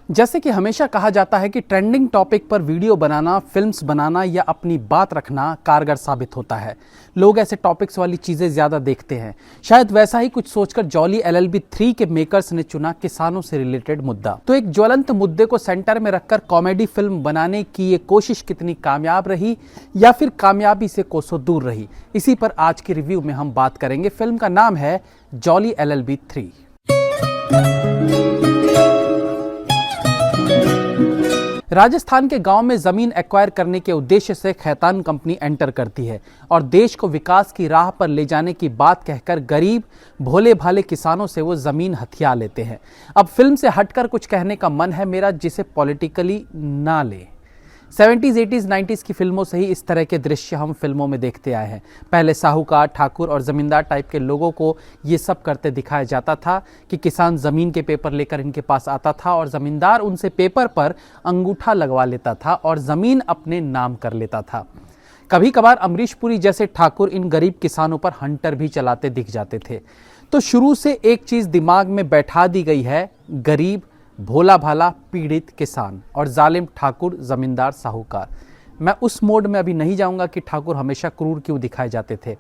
जैसे कि हमेशा कहा जाता है कि ट्रेंडिंग टॉपिक पर वीडियो बनाना, फिल्म्स बनाना या अपनी बात रखना कारगर साबित होता है। लोग ऐसे टॉपिक्स वाली चीजें ज्यादा देखते हैं। शायद वैसा ही कुछ सोचकर जॉली LLB 3 के मेकर्स ने चुना किसानों से रिलेटेड मुद्दा। तो एक ज्वलंत मुद्दे को सेंटर में रखकर कॉमेडी फिल्म बनाने की ये कोशिश कितनी कामयाब रही या फिर कामयाबी से कोसों दूर रही, इसी पर आज की रिव्यू में हम बात करेंगे। फिल्म का नाम है जॉली LLB 3। राजस्थान के गांव में जमीन एक्वायर करने के उद्देश्य से खैतान कंपनी एंटर करती है और देश को विकास की राह पर ले जाने की बात कहकर गरीब भोले भाले किसानों से वो जमीन हथिया लेते हैं। अब फिल्म से हटकर कुछ कहने का मन है मेरा, जिसे पॉलिटिकली ना ले। 70s, 80s, 90s की फिल्मों से ही इस तरह के दृश्य हम फिल्मों में देखते आए हैं। पहले साहूकार, ठाकुर और जमींदार टाइप के लोगों को ये सब करते दिखाया जाता था कि किसान जमीन के पेपर लेकर इनके पास आता था और जमींदार उनसे पेपर पर अंगूठा लगवा लेता था और जमीन अपने नाम कर लेता था। कभी कभार अमरीश पुरी जैसे ठाकुर इन गरीब किसानों पर हंटर भी चलाते दिख जाते थे। तो शुरू से एक चीज दिमाग में बैठा दी गई है, गरीब भोला भाला पीड़ित किसान और जालिम ठाकुर जमींदार साहूकार। मैं उस मोड में अभी नहीं जाऊंगा कि ठाकुर हमेशा क्रूर क्यों दिखाए जाते थे,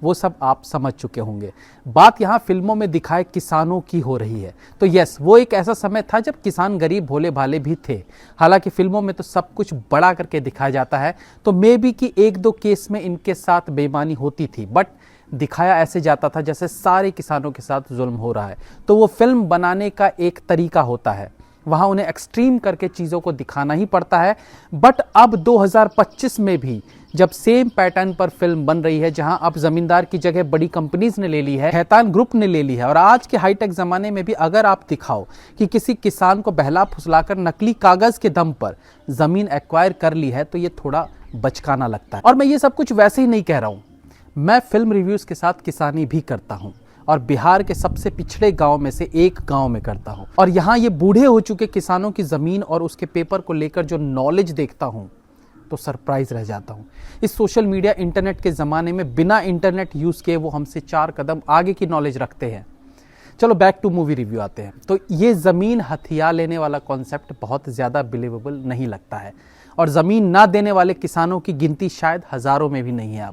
वो सब आप समझ चुके होंगे। बात यहाँ फिल्मों में दिखाए किसानों की हो रही है। तो यस, वो एक ऐसा समय था जब किसान गरीब भोले भाले भी थे। हालांकि फिल्मों में तो सब कुछ बड़ा करके दिखाया जाता है, तो मे बी कि एक दो केस में इनके साथ बेईमानी होती थी, बट दिखाया ऐसे जाता था जैसे सारे किसानों के साथ जुल्म हो रहा है। तो वो फिल्म बनाने का एक तरीका होता है, वहां उन्हें एक्सट्रीम करके चीजों को दिखाना ही पड़ता है। बट अब 2025 में भी जब सेम पैटर्न पर फिल्म बन रही है, जहां अब जमींदार की जगह बड़ी कंपनीज ने ले ली है, खैतान ग्रुप ने ले ली है, और आज के हाईटेक जमाने में भी अगर आप दिखाओ कि किसी किसान को बहला फुसलाकर नकली कागज के दम पर जमीन एक्वायर कर ली है, तो ये थोड़ा बचकाना लगता है। और मैं ये सब कुछ वैसे ही नहीं कह रहा हूं, मैं फिल्म रिव्यूज के साथ किसानी भी करता हूं और बिहार के सबसे पिछड़े गांव में से एक गांव में करता हूं। और यहां ये बूढ़े हो चुके किसानों की जमीन और उसके पेपर को लेकर जो नॉलेज देखता हूं तो सरप्राइज रह जाता हूं। इस सोशल मीडिया इंटरनेट के जमाने में बिना इंटरनेट यूज किए वो हमसे 4 कदम आगे की नॉलेज रखते हैं। चलो बैक टू मूवी रिव्यू आते हैं। तो ये जमीन हथिया लेने वाला कॉन्सेप्ट बहुत ज्यादा बिलीवेबल नहीं लगता है और जमीन ना देने वाले किसानों की गिनती शायद हजारों में भी नहीं है।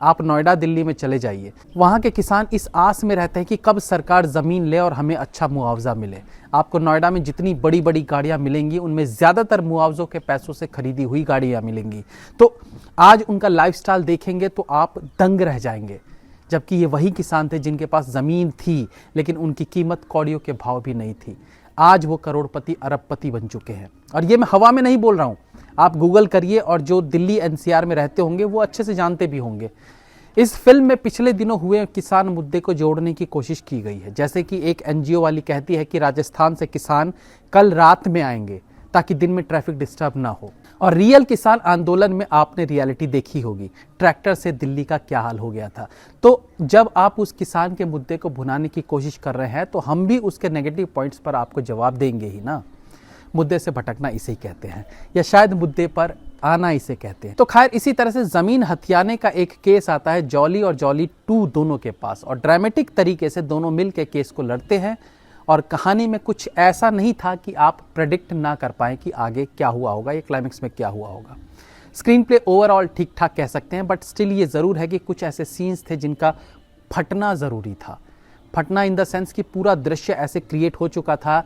आप नोएडा, दिल्ली में चले जाइए, वहाँ के किसान इस आस में रहते हैं कि कब सरकार ज़मीन ले और हमें अच्छा मुआवजा मिले। आपको नोएडा में जितनी बड़ी बड़ी गाड़ियाँ मिलेंगी, उनमें ज़्यादातर मुआवजों के पैसों से खरीदी हुई गाड़ियाँ मिलेंगी। तो आज उनका लाइफस्टाइल देखेंगे तो आप दंग रह जाएंगे, जबकि ये वही किसान थे जिनके पास ज़मीन थी लेकिन उनकी कीमत कौड़ियों के भाव भी नहीं थी। आज वो करोड़पति अरबपति बन चुके हैं। और ये मैं हवा में नहीं बोल रहा हूँ, आप गूगल करिए और जो दिल्ली NCR में रहते होंगे वो अच्छे से जानते भी होंगे। इस फिल्म में पिछले दिनों हुए किसान मुद्दे को जोड़ने की कोशिश की गई है। जैसे कि एक NGO वाली कहती है कि राजस्थान से किसान कल रात में आएंगे ताकि दिन में ट्रैफिक डिस्टर्ब ना हो। और रियल किसान आंदोलन में आपने रियलिटी देखी होगी, ट्रैक्टर से दिल्ली का क्या हाल हो गया था। तो जब आप उस किसान के मुद्दे को भुनाने की कोशिश कर रहे हैं तो हम भी उसके नेगेटिव पॉइंट्स पर आपको जवाब देंगे ही ना। मुद्दे से भटकना इसे ही कहते हैं, या शायद मुद्दे पर आना इसे कहते हैं। तो खैर, इसी तरह से जमीन हथियाने का एक केस आता है जॉली और जॉली 2 दोनों के पास, और ड्रामेटिक तरीके से दोनों मिल के केस को लड़ते हैं। और कहानी में कुछ ऐसा नहीं था कि आप प्रेडिक्ट ना कर पाए कि आगे क्या हुआ होगा या क्लाइमेक्स में क्या हुआ होगा। स्क्रीन प्ले ओवरऑल ठीक ठाक कह सकते हैं, बट स्टिल ये जरूर है कि कुछ ऐसे सीन्स थे जिनका फटना जरूरी था। फटना इन द सेंस कि पूरा दृश्य ऐसे क्रिएट हो चुका था,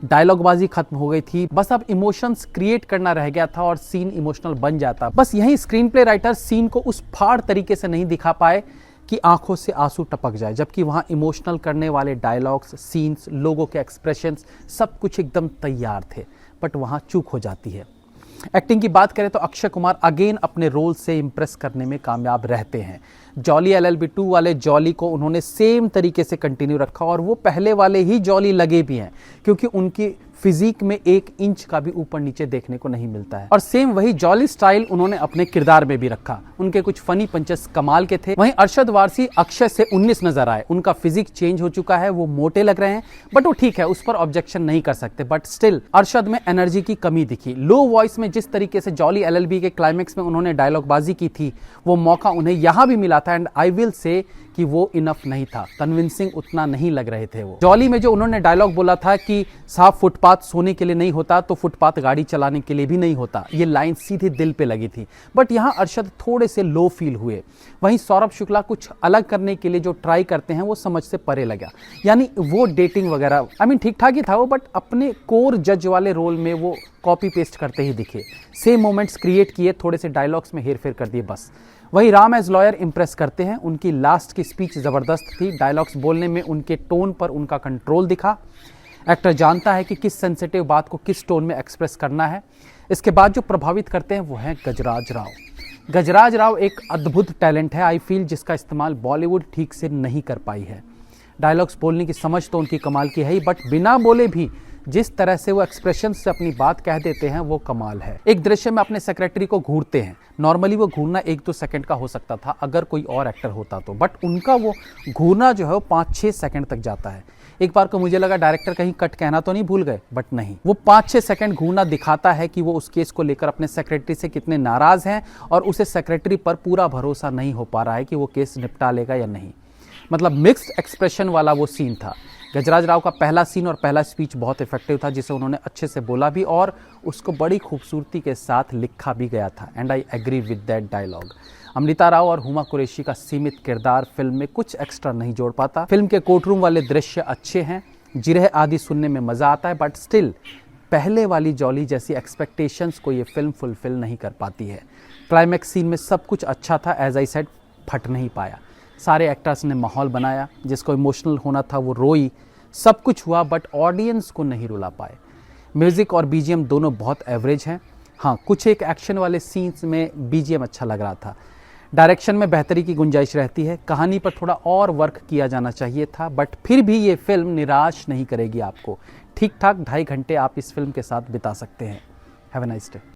डायलॉगबाजी खत्म हो गई थी, बस अब इमोशंस क्रिएट करना रह गया था और सीन इमोशनल बन जाता। बस यही स्क्रीन प्ले राइटर सीन को उस फाड़ तरीके से नहीं दिखा पाए कि आंखों से आंसू टपक जाए, जबकि वहां इमोशनल करने वाले डायलॉग्स, सीन्स, लोगों के एक्सप्रेशंस सब कुछ एकदम तैयार थे, बट वहां चूक हो जाती है। एक्टिंग की बात करें तो अक्षय कुमार अगेन अपने रोल से इंप्रेस करने में कामयाब रहते हैं। जॉली LLB 2 वाले जॉली को उन्होंने सेम तरीके से कंटिन्यू रखा और वो पहले वाले ही जॉली लगे भी हैं, क्योंकि उनकी फिजिक में 1 इंच का भी ऊपर नीचे देखने को नहीं मिलता है। और सेम वही जॉली स्टाइल उन्होंने अपने किरदार में भी रखा। उनके कुछ फनी पंचेस कमाल के थे। वहीं अरशद वारसी अक्षय से 19 नजर आए। उनका फिजिक चेंज हो चुका है, वो मोटे लग रहे हैं, बट वो ठीक है, उस पर ऑब्जेक्शन नहीं कर सकते। बट स्टिल अरशद में एनर्जी की कमी दिखी। लो वॉइस में जिस तरीके से जॉली LLB के क्लाइमेक्स में उन्होंने डायलॉगबाजी की थी, वो मौका उन्हें यहां भी मिला था। एंड आई विल से कि वो इनफ नहीं था, कन्विंसिंग उतना नहीं लग रहे थे वो। जॉली में जो उन्होंने डायलॉग बोला था कि साफ फुटपाथ सोने के लिए नहीं होता तो फुटपाथ गाड़ी चलाने के लिए भी नहीं होता, ये लाइन सीधे दिल पे लगी थी। बट यहाँ अरशद थोड़े से लो फील हुए। वहीं सौरभ शुक्ला कुछ अलग करने के लिए जो ट्राई करते हैं वो समझ से परे लगा। यानी वो डेटिंग वगैरह ठीक ठाक ही था वो, बट अपने कोर जज वाले रोल में वो कॉपी पेस्ट करते ही दिखे। सेम मोमेंट्स क्रिएट किए, थोड़े से डायलॉग्स में हेरफेर कर दिए बस। वहीं राम एज लॉयर इंप्रेस करते हैं। उनकी लास्ट की स्पीच जबरदस्त थी। डायलॉग्स बोलने में उनके टोन पर उनका कंट्रोल दिखा। एक्टर जानता है कि किस सेंसिटिव बात को किस टोन में एक्सप्रेस करना है। इसके बाद जो प्रभावित करते हैं वो है गजराज राव। गजराज राव एक अद्भुत टैलेंट है, आई फील, जिसका इस्तेमाल बॉलीवुड ठीक से नहीं कर पाई है। डायलॉग्स बोलने की समझ तो उनकी कमाल की है ही, बट बिना बोले भी जिस तरह से वो एक्सप्रेशन से अपनी बात कह देते हैं वो कमाल है। एक दृश्य में अपने सेक्रेटरी को घूरते हैं। नॉर्मली वो घूरना 1-2 सेकंड का हो सकता था अगर कोई और एक्टर होता तो, बट उनका वो घूरना जो है वो 5-6 सेकंड तक जाता है। एक बार को मुझे लगा डायरेक्टर कहीं कट कहना तो नहीं भूल गए, बट नहीं, वो 5-6 सेकंड घूरना दिखाता है कि वो उस केस को लेकर अपने सेक्रेटरी से कितने नाराज हैं और उसे सेक्रेटरी पर पूरा भरोसा नहीं हो पा रहा है कि वो केस निपटा लेगा या नहीं। मतलब मिक्स्ड एक्सप्रेशन वाला वो सीन था। गजराज राव का पहला सीन और पहला स्पीच बहुत इफेक्टिव था, जिसे उन्होंने अच्छे से बोला भी और उसको बड़ी खूबसूरती के साथ लिखा भी गया था। And I agree with that dialogue. Amrita Rao और हुमा कुरैशी का सीमित किरदार फिल्म में कुछ एक्स्ट्रा नहीं जोड़ पाता। फिल्म के कोर्टरूम वाले दृश्य अच्छे हैं, जिरह आदि सुनने में मजा आता है, बट स्टिल पहले वाली जॉली जैसी एक्सपेक्टेशंस को ये फिल्म फुलफिल नहीं कर पाती है। क्लाइमैक्स सीन में सब कुछ अच्छा था, एज आई सेड, फट नहीं पाया। सारे एक्टर्स ने माहौल बनाया, जिसको इमोशनल होना था वो रोई, सब कुछ हुआ, बट ऑडियंस को नहीं रुला पाए। म्यूजिक और बीजीएम दोनों बहुत एवरेज हैं। हाँ, कुछ एक एक्शन वाले सीन्स में बीजीएम अच्छा लग रहा था। डायरेक्शन में बेहतरी की गुंजाइश रहती है। कहानी पर थोड़ा और वर्क किया जाना चाहिए था, बट फिर भी ये फिल्म निराश नहीं करेगी आपको। ठीक ठाक 2.5 घंटे आप इस फिल्म के साथ बिता सकते हैं। Have a nice day.